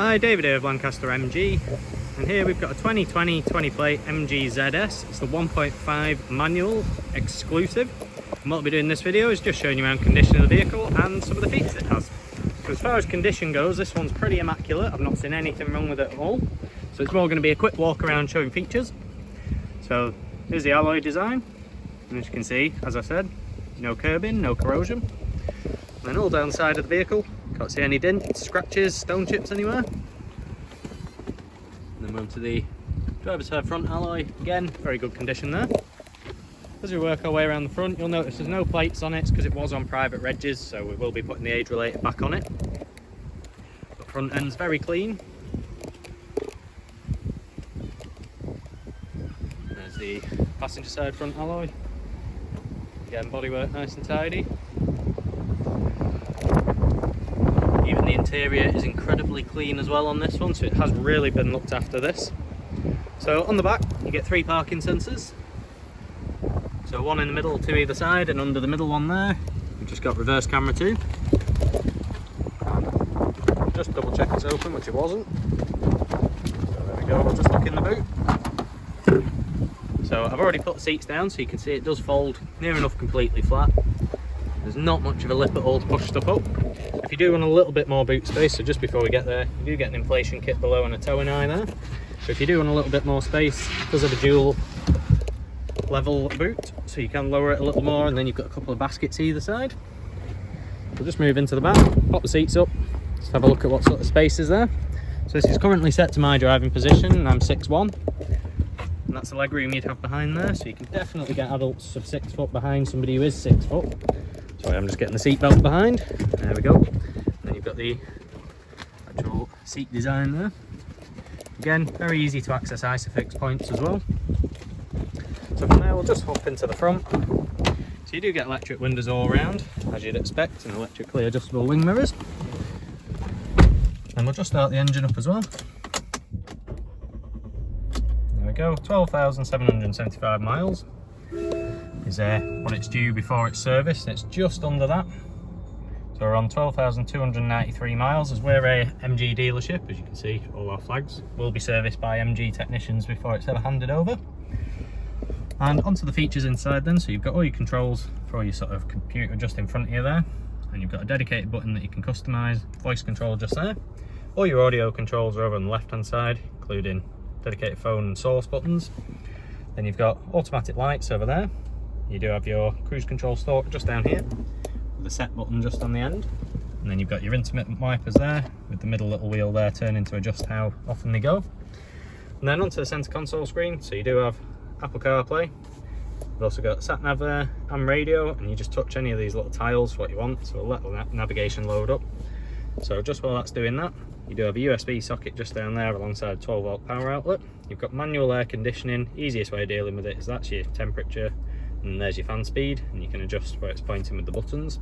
Hi, David here of Lancaster MG, and here we've got a 2020 20 plate MG ZS. It's the 1.5 manual exclusive, and what I'll be doing in this video is just showing you around condition of the vehicle and some of the features it has. So as far as condition goes, this one's pretty immaculate. I've not seen anything wrong with it at all, so it's more going to be a quick walk around showing features. So here's the alloy design, and as you can see, as I said, no curbing, no corrosion. And then all down the side of the vehicle, can't see any dents, scratches, stone chips anywhere. And then we're onto the driver's side front alloy, again, very good condition there. As we work our way around the front, you'll notice there's no plates on it because it was on private regs, so we will be putting the age relator back on it. The front end's very clean. There's the passenger side front alloy. Again, bodywork nice and tidy. Even the interior is incredibly clean as well on this one, so it has really been looked after this. So on the back you get 3 parking sensors, so 1 in the middle, 2 either side, and under the middle one there we've just got reverse camera too. Just double check it's open, which it wasn't. So there we go, we'll just look in the boot. So I've already put the seats down so you can see it does fold near enough completely flat. There's not much of a lip at all to push stuff up. If you do want a little bit more boot space, so just before we get there, you do get an inflation kit below and a towing eye there. So if you do want a little bit more space, it does have a dual level boot, so you can lower it a little more, and then you've got a couple of baskets either side. We'll just move into the back, pop the seats up, just have a look at what sort of space is there. So this is currently set to my driving position, and I'm 6'1", and that's the leg room you'd have behind there, so you can definitely get adults of 6 foot behind somebody who is 6 foot. Sorry, I'm just getting the seat belt behind. There we go. And then you've got the actual seat design there. Again, very easy to access ISOFIX points as well. So from there we'll just hop into the front. So you do get electric windows all around, as you'd expect, and electrically adjustable wing mirrors. And we'll just start the engine up as well. There we go, 12,775 miles. Is what it's due before it's serviced. It's just under that, so we're on 12,293 miles. As we're a MG dealership, as you can see, all our flags will be serviced by MG technicians before it's ever handed over. And onto the features inside then. So you've got all your controls for all your sort of computer just in front of you there, and you've got a dedicated button that you can customize, voice control just there. All your audio controls are over on the left hand side, including dedicated phone and source buttons. Then you've got automatic lights over there. You do have your cruise control stalk just down here with the set button just on the end, and then you've got your intermittent wipers there with the middle little wheel there turning to adjust how often they go. And then onto the center console screen, so you do have Apple CarPlay. You've also got sat nav there and radio, and you just touch any of these little tiles for what you want, so we'll let the navigation load up. So just while that's doing that, you do have a USB socket just down there alongside a 12 volt power outlet. You've got manual air conditioning. Easiest way of dealing with it is that's your temperature, and there's your fan speed, and you can adjust where it's pointing with the buttons.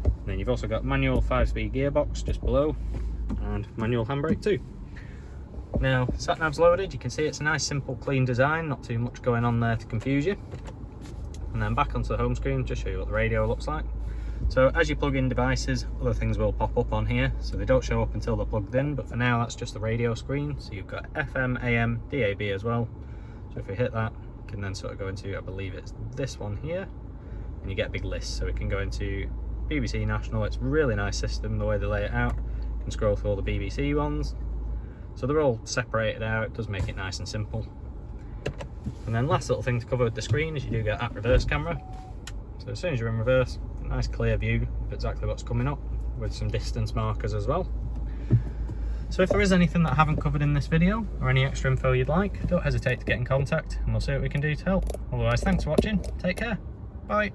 And then you've also got manual 5-speed gearbox just below, and manual handbrake too. Now sat nav's loaded, you can see it's a nice simple clean design, not too much going on there to confuse you. And then back onto the home screen, just show you what the radio looks like. So as you plug in devices, other things will pop up on here, so they don't show up until they're plugged in, but for now that's just the radio screen. So you've got FM, AM, DAB as well. So if we hit that, you can then sort of go into, I believe it's this one here, and you get a big list. So it can go into BBC National. It's a really nice system the way they lay it out. You can scroll through all the BBC ones. So they're all separated out, it does make it nice and simple. And then last little thing to cover with the screen is you do get that reverse camera. So as soon as you're in reverse, a nice clear view of exactly what's coming up with some distance markers as well. So if there is anything that I haven't covered in this video, or any extra info you'd like, don't hesitate to get in contact and we'll see what we can do to help. Otherwise, thanks for watching, take care, bye.